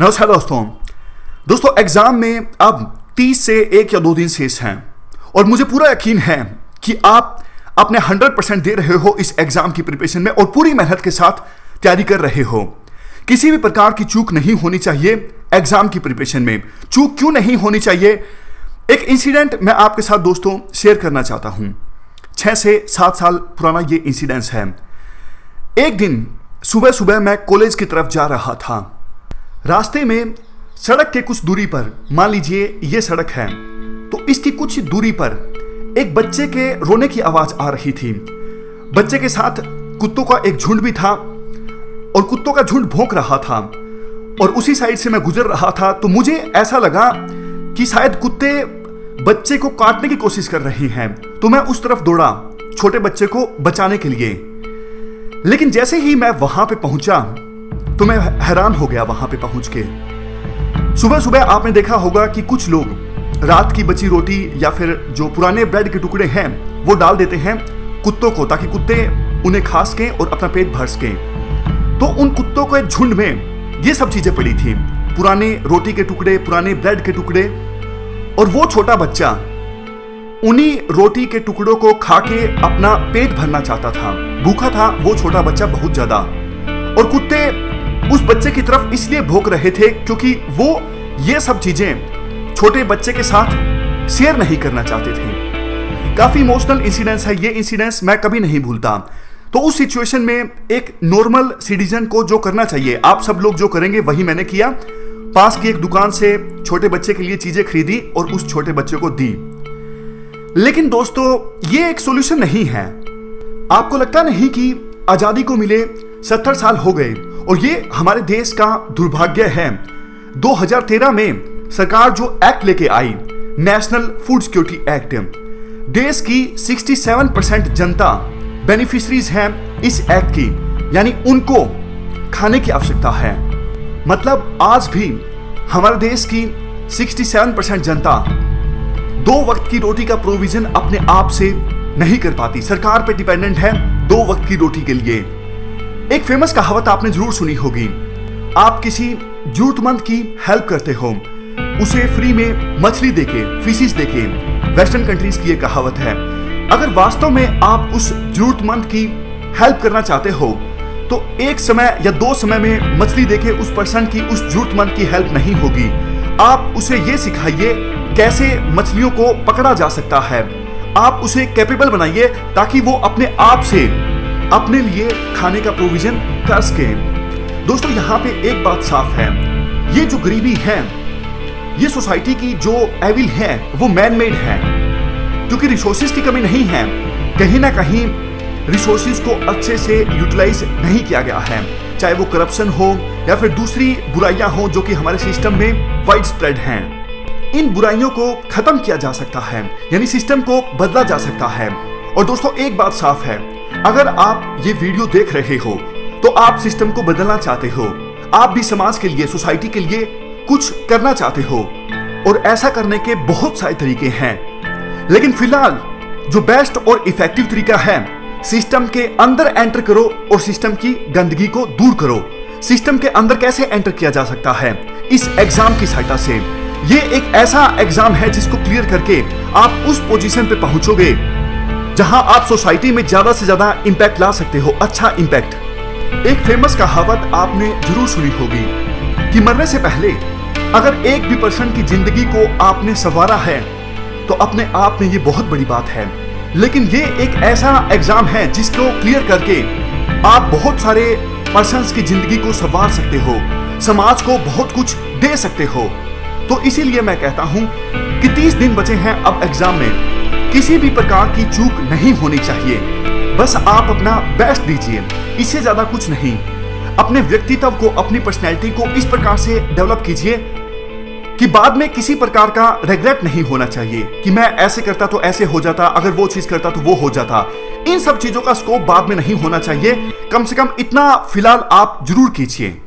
नमस्कार दोस्तों एग्जाम में अब 30 से 1 या 2 दिन शेष हैं और मुझे पूरा यकीन है कि आप अपने 100% दे रहे हो इस एग्जाम की प्रिपरेशन में और पूरी मेहनत के साथ तैयारी कर रहे हो। किसी भी प्रकार की चूक नहीं होनी चाहिए एग्जाम की प्रिपरेशन में। चूक क्यों नहीं होनी चाहिए? एक इंसिडेंट मैं आपके साथ दोस्तों शेयर करना चाहता हूं। 6 से 7 साल पुराना ये इंसिडेंस है। एक दिन सुबह सुबह मैं कॉलेज की तरफ जा रहा था। रास्ते में सड़क के कुछ दूरी पर, मान लीजिए ये सड़क है, तो इसकी कुछ दूरी पर एक बच्चे के रोने की आवाज आ रही थी। बच्चे के साथ कुत्तों का एक झुंड भी था और कुत्तों का झुंड भौंक रहा था और उसी साइड से मैं गुजर रहा था तो मुझे ऐसा लगा कि शायद कुत्ते बच्चे को काटने की कोशिश कर रहे हैं, तो मैं उस तरफ दौड़ा छोटे बच्चे को बचाने के लिए। लेकिन जैसे ही मैं वहां पे पहुंचा तो मैं हैरान हो गया। वहां पे पहुंच के सुबह सुबह आपने देखा होगा कि कुछ लोग रात की बची रोटी या फिर जो पुराने ब्रेड के टुकड़े हैं वो डाल देते हैं कुत्तों को, ताकि कुत्ते उन्हें खा सकें और अपना पेट भर सकें। तो उन कुत्तों के झुंड में ये सब चीजें पड़ी थी, पुराने रोटी के टुकड़े, पुराने ब्रेड के टुकड़े, और वो छोटा बच्चा उन्हीं रोटी के टुकड़ों को खा के अपना पेट भरना चाहता था। भूखा था वो छोटा बच्चा बहुत ज्यादा, और कुत्ते उस बच्चे की तरफ इसलिए भौंक रहे थे क्योंकि वो ये सब चीजें छोटे बच्चे के साथ शेयर नहीं करना चाहते थे। काफी इमोशनल इंसिडेंस है ये। इंसिडेंस मैं कभी नहीं भूलता। तो उस सिचुएशन में एक नॉर्मल सिटीजन को जो करना चाहिए, आप सब लोग जो करेंगे वही मैंने किया। पास की एक दुकान से छोटे बच्चे के लिए चीजें खरीदी और उस छोटे बच्चे को दी। लेकिन दोस्तों ये एक सॉल्यूशन नहीं है। आपको लगता नहीं कि आजादी को मिले 70 साल हो गए और ये हमारे देश का दुर्भाग्य है। 2013 में सरकार जो एक्ट लेके आई, नेशनल फूड सिक्योरिटी एक्ट, देश की 67% जनता बेनिफिशरीज हैं इस एक्ट की, यानी उनको खाने की आवश्यकता है। मतलब आज भी हमारे देश की 67% जनता 2 वक्त की रोटी का प्रोविजन अपने आप से नहीं कर पाती, सरकार पे डिपेंडेंट है 2 वक्त की रोटी के लिए। एक फेमस कहावत आपने जरूर सुनी होगी, आप किसी जरूरतमंद की हेल्प करते हो, उसे फ्री में मछली देके, फिशेस देके। वेस्टर्न कंट्रीज की ये कहावत है। अगर वास्तव में आप उस जरूरतमंद की हेल्प करना चाहते हो तो एक समय या 2 समय में मछली देके उस पर्सन की, उस जरूरतमंद की हेल्प नहीं होगी। आप उसे ये सिखाइए कैसे मछलियों को पकड़ा जा सकता है। आप उसे कैपेबल बनाइए ताकि वो अपने आप से अपने लिए खाने का प्रोविजन कर सके। दोस्तों यहाँ पे एक बात साफ है, ये जो गरीबी है, ये सोसाइटी की जो एविल है वो मैन मेड है, क्योंकि रिसोर्सेज की कमी नहीं है। कहीं ना कहीं रिसोर्सेज को अच्छे से यूटिलाइज नहीं किया गया है, चाहे वो करप्शन हो या फिर दूसरी बुराइयां हो जो कि हमारे सिस्टम में वाइड स्प्रेड हैं। इन बुराइयों को खत्म किया जा सकता है, यानी सिस्टम को बदला जा सकता है। और दोस्तों एक बात साफ है, अगर आप ये वीडियो देख रहे हो तो आप सिस्टम को बदलना चाहते हो, आप भी समाज के लिए, सोसाइटी के लिए कुछ करना चाहते हो, और ऐसा करने के बहुत सारे तरीके हैं। लेकिन फिलहाल जो बेस्ट और इफेक्टिव तरीका है, सिस्टम के अंदर एंटर करो और सिस्टम की गंदगी को दूर करो। सिस्टम के अंदर कैसे एंटर किया जा सकता है? इस एग्जाम की सहायता से। ये एक ऐसा एग्जाम है जिसको क्लियर करके आप उस पोजीशन पे पहुंचोगे जहां आप सोसाइटी में ज्यादा से ज्यादा इंपैक्ट ला सकते हो, अच्छा इंपैक्ट। एक फेमस कहावत आपने जरूर सुनी होगी कि मरने से पहले अगर एक भी पर्सन की जिंदगी को आपने संवारा है तो अपने आप में ये बहुत बड़ी बात है। लेकिन ये एक ऐसा एग्जाम है जिसको क्लियर करके आप बहुत सारे पर्सन्स की जिंदगी को संवार सकते हो, समाज को बहुत कुछ दे सकते हो। तो इसीलिए मैं कहता हूं कि 30 दिन बचे हैं अब एग्जाम में। किसी भी प्रकार की चूक नहीं होनी चाहिए। बस आप अपना बेस्ट दीजिए, इससे ज्यादा कुछ नहीं। अपने व्यक्तित्व को, अपनी पर्सनैलिटी को इस प्रकार से डेवलप कीजिए कि बाद में किसी प्रकार का रिग्रेट नहीं होना चाहिए कि मैं ऐसे करता तो ऐसे हो जाता, अगर वो चीज करता तो वो हो जाता। इन सब चीजों का स्कोप बाद में नहीं होना चाहिए। कम से कम इतना फिलहाल आप जरूर कीजिए।